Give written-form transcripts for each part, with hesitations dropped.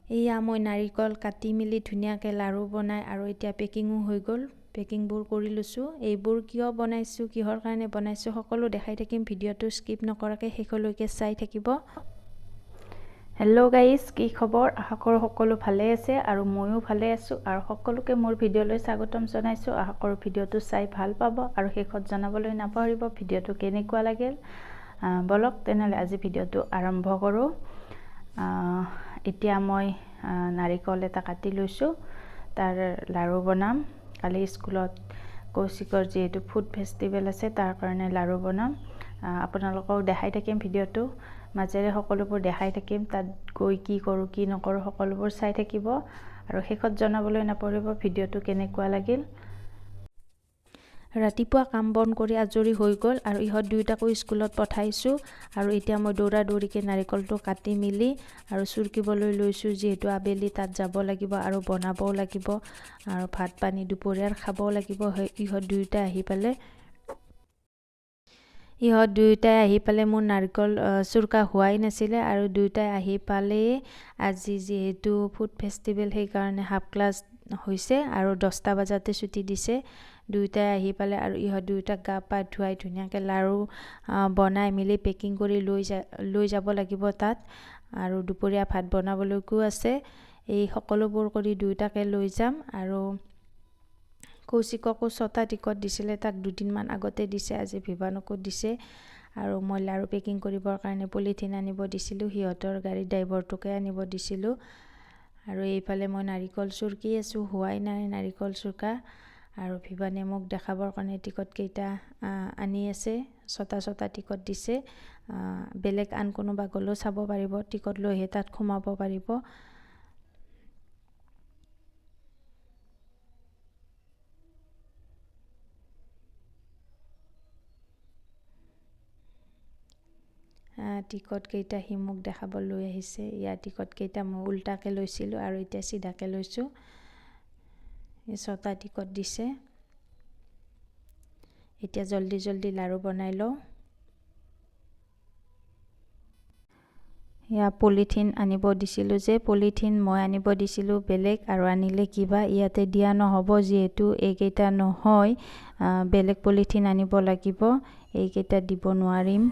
এয়া মই নাৰিকল কাটি মিলি ধুনীয়াকৈ লাৰু বনাই আৰু এতিয়া পেকিঙো হৈ গ'ল। পেকিংবোৰ কৰি লৈছোঁ। এইবোৰ কিয় বনাইছোঁ, কিহৰ কাৰণে বনাইছোঁ সকলো দেখাই থাকিম। ভিডিঅ'টো স্কিপ নকৰাকৈ শেষলৈকে চাই থাকিব। হেল্ল' গাইজ, কি খবৰ? আশা কৰোঁ সকলো ভালে আছে আৰু ময়ো ভালে আছোঁ আৰু সকলোকে মোৰ ভিডিঅ'লৈ স্বাগতম জনাইছোঁ। আশা কৰোঁ ভিডিঅ'টো চাই ভাল পাব আৰু শেষত জনাবলৈ নাপাহৰিব ভিডিঅ'টো কেনেকুৱা লাগিল। বলক তেনেহ'লে আজি ভিডিঅ'টো আৰম্ভ কৰোঁ। এতিয়া মই নাৰিকল এটা কাটি লৈছোঁ, তাৰ লাৰু বনাম। কালি স্কুলত কৌশিকৰ যিহেতু ফুড ফেষ্টিভেল আছে তাৰ কাৰণে লাৰু বনাম। আপোনালোকক দেখাই থাকিম ভিডিঅ'টো মাজেৰে, সকলোবোৰ দেখাই থাকিম। তাত গৈ কি কৰোঁ কি নকৰোঁ সকলোবোৰ চাই থাকিব আৰু শেষত জনাবলৈ নাপাহৰিব ভিডিঅ'টো কেনেকুৱা লাগিল। ৰাতিপুৱা কাম বন কৰি আজৰি হৈ গ'ল আৰু ইহঁত দুয়োটাকো স্কুলত পঠাইছোঁ আৰু এতিয়া মই দৌৰা দৌৰিকৈ নাৰিকলটো কাটি মিলি আৰু চুৰকিবলৈ লৈছোঁ, যিহেতু আবেলি তাত যাব লাগিব আৰু বনাবও লাগিব আৰু ভাত পানী দুপৰীয়াৰ খাবও লাগিব। ইহঁত দুয়োটাই আহি পালে মোৰ নাৰিকল চুৰকা হোৱাই নাছিলে আৰু দুয়োটাই আহি পালেই আজি যিহেতু ফুড ফেষ্টিভেল সেইকাৰণে হাফ ক্লাছ হৈছে আৰু 10টা বজাতে ছুটি দিছে। দুয়োটাই আহি পালে আৰু ইহঁত দুয়োটাক গা পা ধুৱাই ধুনীয়াকৈ লাৰু বনাই মেলি পেকিং কৰি লৈ যাব লাগিব তাত আৰু দুপৰীয়া ভাত বনাবলৈকো আছে। এই সকলোবোৰ কৰি দুয়োটাকে লৈ যাম আৰু কৌশিককো 6টা টিকট দিছিলে, তাক 2 দিনমান আগতে দিছে। আজি ভিভানকো দিছে আৰু মই লাৰু পেকিং কৰিবৰ কাৰণে পলিথিন আনিব দিছিলোঁ, সিহঁতৰ গাড়ীৰ ড্ৰাইভাৰটোকে আনিব দিছিলোঁ। আৰু এইফালে মই নাৰিকল চুৰকি আছোঁ, হোৱাই নাই নাৰিকল চুৰকা আৰু ভিভানে মোক দেখাবৰ কাৰণে টিকট কেইটা আনি আছে। 6টা টিকট দিছে। বেলেগ আন কোনোবা গ'লেও চাব পাৰিব, টিকট লৈহে তাত সোমাব পাৰিব। টিকট কেইটা সি মোক দেখাব লৈ আহিছে। ইয়াৰ টিকট কেইটা মই উল্টাকৈ লৈছিলোঁ আৰু এতিয়া চিধাকৈ লৈছোঁ। 6টা টিকট দিছে। এতিয়া জল্দি লাৰু বনাই লওঁ। ইয়াত পলিথিন আনিব দিছিলোঁ, পলিথিন মই আনিব দিছিলোঁ বেলেগ আৰু আনিলে কিবা ইয়াতে দিয়া নহ'ব, যিহেতু এইকেইটা নহয়, বেলেগ পলিথিন আনিব লাগিব। এইকেইটা দিব নোৱাৰিম।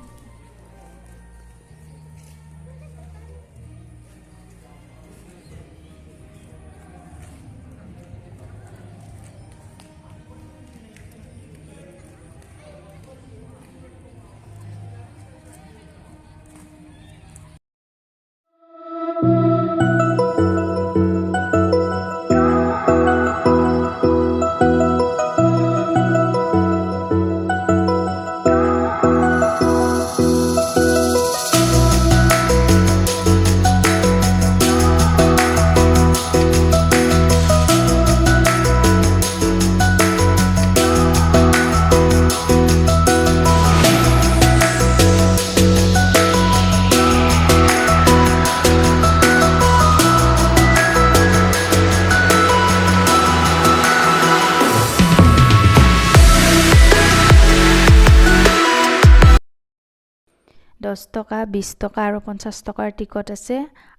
দহ টকা, 20 টকা আৰু 50 টকাৰ টিকট আছে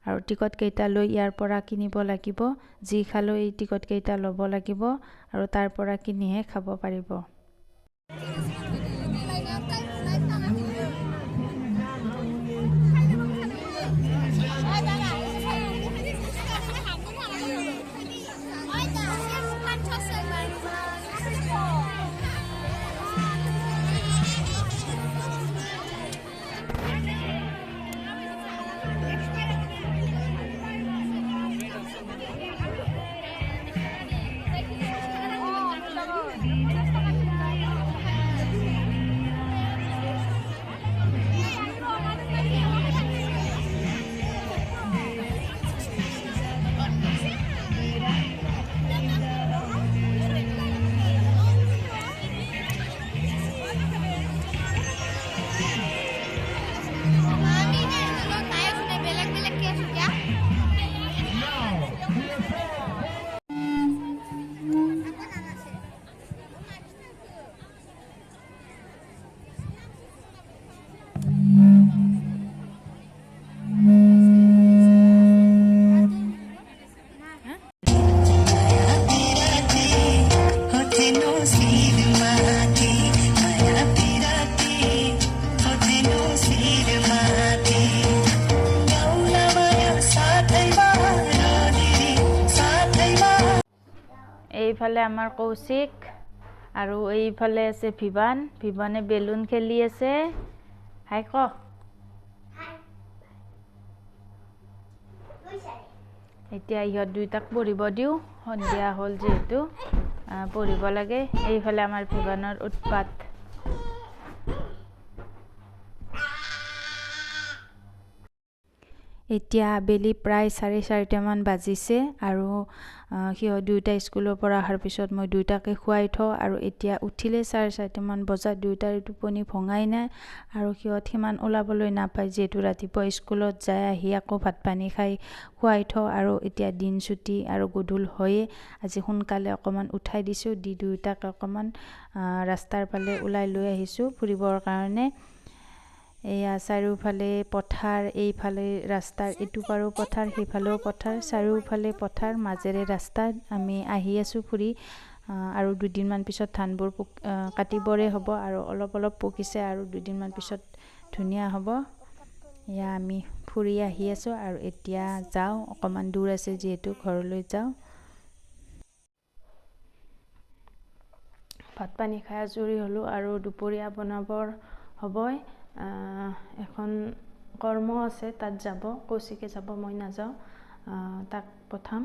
আৰু টিকট কেইটা লৈ ইয়াৰ পৰা কিনিব লাগিব। যি খালেও এই টিকট কেইটা ল'ব লাগিব আৰু তাৰ পৰা কিনিহে খাব পাৰিব। এইফালে আমাৰ কৌশিক আৰু এইফালে আছে ভিভানে বেলুন খেলি আছে হাই ক এতিয়া ইহঁত দুইটাক পঢ়িব দিওঁ সন্ধিয়া হ'ল যেহেতু পঢ়িব লাগে এইফালে আমাৰ ভিভানৰ উৎপাত এতিয়া আবেলি প্ৰায় 4:30 মান বাজিছে আৰু সিহঁত দুইটা স্কুলৰ পৰা অহাৰ পিছত মই দুইটাকে খুৱাই থওঁ আৰু এতিয়া উঠিলে 4:30 মান বজাত দুইটাৰ টোপনি ভঙাই নাই আৰু সিহঁত সিমান ওলাবলৈ নাপায় যিহেতু ৰাতিপুৱা স্কুলত যায় আহি আকৌ ভাত পানী খাই খুৱাই থওঁ আৰু এতিয়া দিন ছুটি আৰু গধূল হয়ে আজি সোনকালে অকণমান উঠাই দিছোঁ দুইটাকে অকণমান ৰাস্তাৰ ফালে ওলাই লৈ আহিছোঁ ফুৰিবৰ কাৰণে এয়া চাৰিওফালে পথাৰ এইফালে ৰাস্তাৰ ইটো পাৰো পথাৰ সেইফালেও পথাৰ চাৰিওফালে পথাৰ মাজেৰে ৰাস্তাত আমি আহি আছোঁ ফুৰি আৰু দুদিনমান পিছত ধানবোৰ কাটিবৰে হ'ব আৰু অলপ পকিছে আৰু দুদিনমান পিছত ধুনীয়া হ'ব এয়া আমি ফুৰি আহি আছোঁ আৰু এতিয়া যাওঁ অকণমান দূৰ আছে যিহেতু ঘৰলৈ যাওঁ ভাত পানী খাই আজৰি হ'লোঁ আৰু দুপৰীয়া বনাবৰ হ'বই এখন কৰ্ম আছে তাত যাব কৌশিকে যাব মই নাযাওঁ তাক পঠাম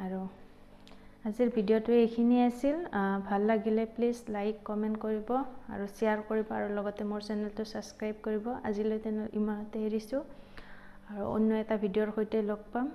আৰু আজিৰ ভিডিঅ'টো এইখিনিয়ে আছিল ভাল লাগিলে প্লিজ লাইক কমেণ্ট কৰিব আৰু শ্বেয়াৰ কৰিব আৰু লগতে মোৰ চেনেলটো ছাবস্ক্ৰাইব কৰিব আজিলৈ ইমানতে এৰিছোঁ আৰু অন্য এটা ভিডিঅ'ৰ সৈতে লগ পাম